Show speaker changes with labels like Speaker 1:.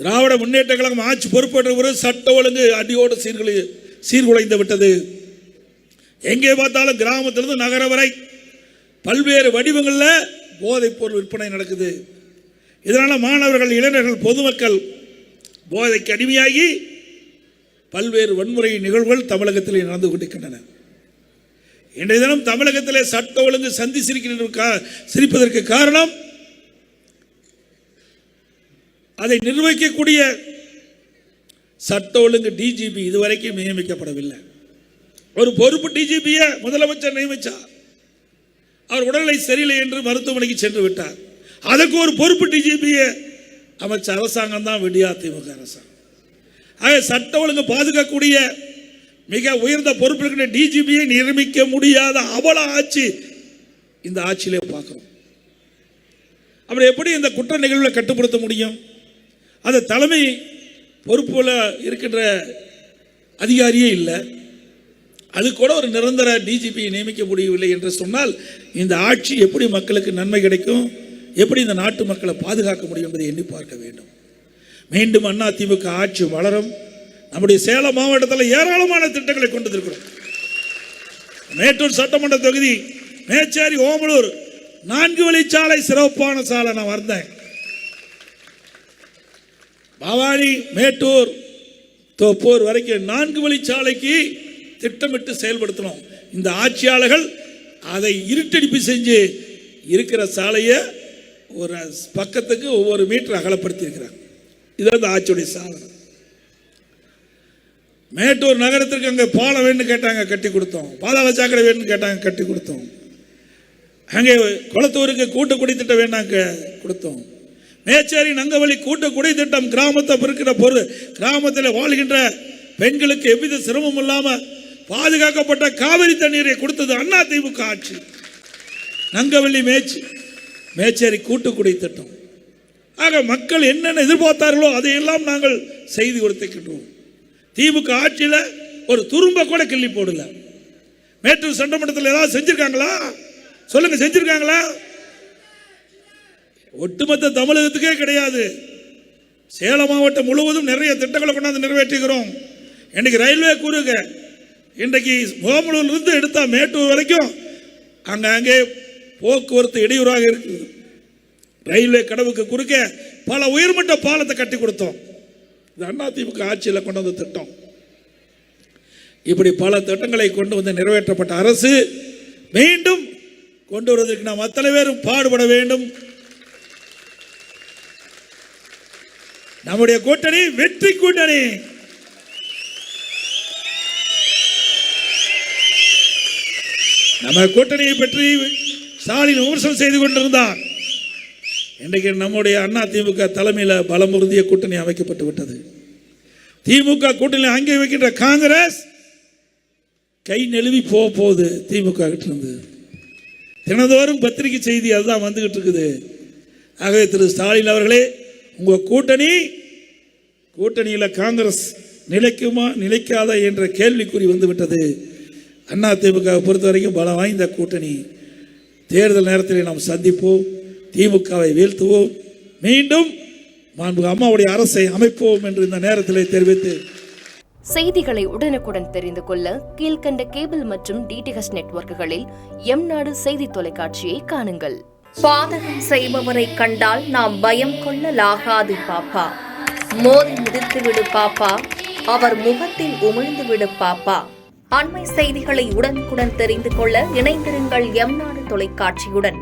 Speaker 1: திராவிட முன்னேற்ற கழகம் ஆட்சி பொறுப்பேற்ற சட்ட ஒழுங்கு அடியோடு சீர்குலைந்து விட்டது. எங்கே பார்த்தாலும் கிராமத்திலிருந்து நகர வரை பல்வேறு வடிவங்களில் போதைப் பொருள் விற்பனை நடக்குது. இதனால் மாணவர்கள், இளைஞர்கள், பொதுமக்கள் போதைக்கு அடிமையாகி பல்வேறு வன்முறை நிகழ்வுகள் தமிழகத்திலே நடந்து கொண்டிருக்கின்றன. இன்றைய தினம் தமிழகத்திலே சட்ட ஒழுங்கு சிரிப்பதற்கு காரணம் அதை நிர்வகிக்கக்கூடிய சட்ட ஒழுங்கு டிஜிபி இதுவரைக்கும் நியமிக்கப்படவில்லை. ஒரு பொறுப்பு டிஜிபியை முதலமைச்சர் நியமித்தார். அவர் உடல்நிலை சரியில்லை என்று மருத்துவமனைக்கு சென்று விட்டார். அதற்கு ஒரு பொறுப்பு டிஜிபியை அமைச்ச அரசாங்கம் தான் விடியா திமுக அரசாங்கம். ஆக சட்ட ஒழுங்கு பாதுகாக்கக்கூடிய மிக உயர்ந்த பொறுப்பில் டிஜிபியை நியமிக்க முடியாத அவல ஆட்சி இந்த ஆட்சியிலே பார்க்கிறோம். அப்படி எப்படி இந்த குற்ற நிகழ்வுகளை கட்டுப்படுத்த முடியும்? அது தலைமை பொறுப்புல இருக்கின்ற அதிகாரியே இல்லை. அது கூட ஒரு நிரந்தர டிஜிபியை நியமிக்க முடியவில்லை என்று சொன்னால் இந்த ஆட்சி எப்படி மக்களுக்கு நன்மை கிடைக்கும், எப்படி இந்த நாட்டு மக்களை பாதுகாக்க முடியும் என்பதை எண்ணி பார்க்க வேண்டும். மீண்டும் அதிமுக ஆட்சி வளரும். நம்முடைய சேலம் மாவட்டத்தில் ஏராளமான திட்டங்களை கொண்டு இருக்கிறோம். மேட்டூர் சட்டமன்ற தொகுதி, மேச்சேரி, ஓமலூர் 4 வழிச்சாலை சிறப்பான சாலை. நான் வந்தேன். பவானி, மேட்டூர், தோப்பூர் வரைக்கும் 4 வழிச்சாலைக்கு திட்டமிட்டு செயல்படுத்தணும். இந்த ஆட்சியாளர்கள் அதை இருட்டடிப்பு செஞ்சு இருக்கிற சாலையை ஒரு பக்கத்துக்கு ஒவ்வொரு மீட்டர் அகலப்படுத்தி இருக்கிறாங்க. இதுதான் இந்த ஆட்சியுடைய சாதனை. மேட்டூர் நகரத்திற்கு அங்கே பாலம் வேணும்னு கேட்டாங்க, கட்டி கொடுத்தோம். பாதாள சாக்கடை வேணும்னு கேட்டாங்க, கட்டி கொடுத்தோம். அங்கே குளத்தூருக்கு கூட்டு குடி திட்டம் வேணாங்க கொடுத்தோம். மேச்சேரி நங்கவழி கூட்டு குடி திட்டம் கிராமத்தை பிறக்கிற பொருள் கிராமத்தில் வாழ்கின்ற பெண்களுக்கு எவ்வித சிரமம் இல்லாமல் பாதுகாக்கப்பட்ட காவிரி தண்ணீரை கொடுத்தது அதிமுக ஆட்சி. நங்கவள்ளி மேச்சேரி கூட்டு குடி திட்டம். ஆக மக்கள் என்னென்ன எதிர்பார்த்தார்களோ அதையெல்லாம் நாங்கள் செய்து கொடுத்திருக்கின்றோம். திமுக ஆட்சியில் ஒரு துரும்ப கூட கிள்ளி போடல. மேட்டூர் சட்டமன்றத்தில் ஏதாவது செஞ்சிருக்காங்களா? சொல்லுங்க, செஞ்சிருக்காங்களா? ஒட்டுமொத்த தமிழகத்துக்கே கிடையாது. சேலம் மாவட்டம் முழுவதும் நிறைய திட்டங்களை கொண்டாந்து நிறைவேற்றுகிறோம். இன்றைக்கு ரயில்வே கூறுக, இன்றைக்கு ஓமலூரிலிருந்து எடுத்தா மேட்டூர் வரைக்கும் அங்கே போக்குவரத்து இடையூறாக இருக்குது. ரயில்வே கடவுக்கு குறுக்க பல உயர்மட்ட பாலத்தை கட்டி கொடுத்தோம். இது அதிமுக ஆட்சியில் கொண்டு வந்த திட்டம். இப்படி பல திட்டங்களை கொண்டு வந்து நிறைவேற்றப்பட்ட அரசு மீண்டும் கொண்டு வருவதற்கு நாம் அத்தனை பேரும் பாடுபட வேண்டும். நம்முடைய கூட்டணி வெற்றி கூட்டணி. நம்ம கூட்டணியை பற்றி ஸ்டாலின் விமர்சனம் செய்து கொண்டிருந்தார். இன்றைக்கு நம்முடைய அதிமுக தலைமையில் பலமுறுதிய கூட்டணி அமைக்கப்பட்டு விட்டது. திமுக கூட்டணி அங்கே வைக்கின்ற காங்கிரஸ் கை நெழுவி போகுது. திமுக கிட்ட தினந்தோறும் பத்திரிகை செய்தி அதுதான் வந்துகிட்டு இருக்குது. ஆகவே திரு ஸ்டாலின் அவர்களே, உங்க கூட்டணியில் காங்கிரஸ் நிலைக்குமா நிலைக்காதா என்ற கேள்விக்குறி வந்துவிட்டது. அதிமுக பொறுத்த வரைக்கும் பலம் வாய்ந்த கூட்டணி. தேர்தல் நேரத்தில் நாம் சந்திப்போம், திமுகவை வீழ்த்துவோம், மீண்டும் அம்மாவுடைய அரசை அமைப்போம் என்று இந்த நேரத்தில் தெரிவித்து,
Speaker 2: செய்திகளை உடனுக்குடன் தெரிந்து கொள்ள கீழ்கண்ட கேபிள் மற்றும் டிடிஎச் நெட்வொர்க்குகளில் எம்நாடு செய்தி தொலைக்காட்சியை காணுங்கள்.
Speaker 3: பாதகம் செய்பவரை கண்டால் நாம் பயம் கொள்ளலாகாது பாப்பா. மோதி மிதித்து விடு பாப்பா, அவர் முகத்தில் உமிழ்ந்து விடு பாப்பா. அண்மை செய்திகளை உடனுக்குடன் தெரிந்து கொள்ள இணைந்திருங்கள் எம்நாடு தொலைக்காட்சியுடன்.